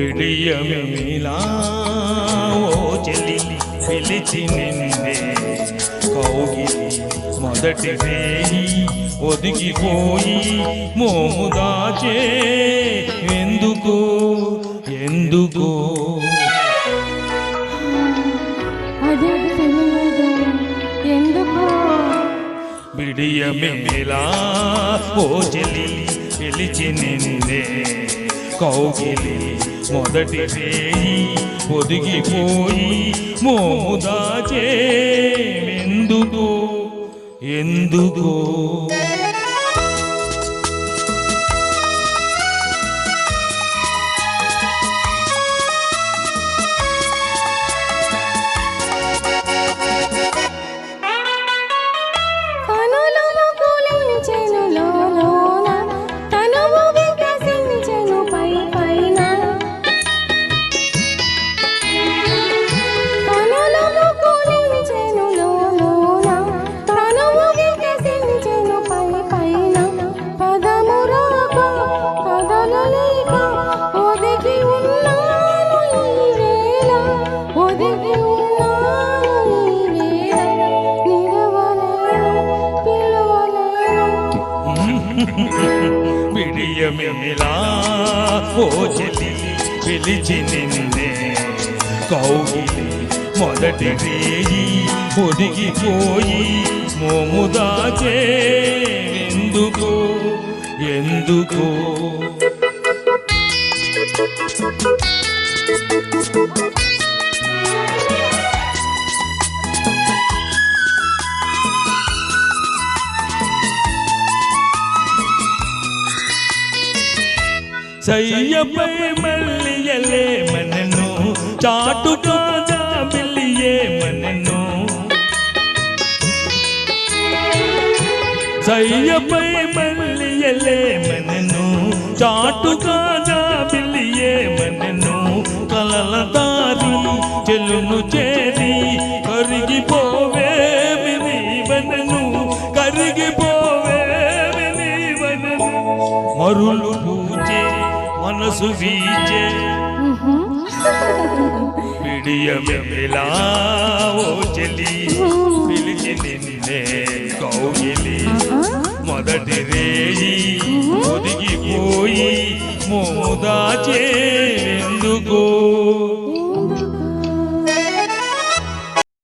బిడియమేలా ఓ చెల్లి పిలిచి నిన్నే కౌగిలి మొదటి రేయి ఒదిగిపోయి మోము దాచే ఎందుకు ఎందుకు బిడియమేలా ఓ చెల్లి పిలిచి నిన్నే కౌగిలి మొదటి రేయి ఒదిగిపోయి మోము దాచే ఎందుకు ఎందుకు బిడియమేలా ఓ చెల్లి పిలిచి నిన్నే కౌగిలి మొదటి రేయి ఒదిగిపోయి మోము దాచే ఎందుకు ఎందుకు సయ్యపై మల్లియలే మనను చాటుగా జాబిలియే మనను సయ్యపై మల్లియలే మనను చాటుగా జాబిలియే మనను కలల దారి చెల్లును చేరి కరిగిపోవేమి నీవనను కరిగిపోవేమి నీవనను మరులు పూజే మనసు వీచే బిడియమేలా ఓ చెల్లి పిలిచి నిన్నే కౌగిలి మొదటి రేయి ఒదిగిపోయి మోము దాచే ఎందుకు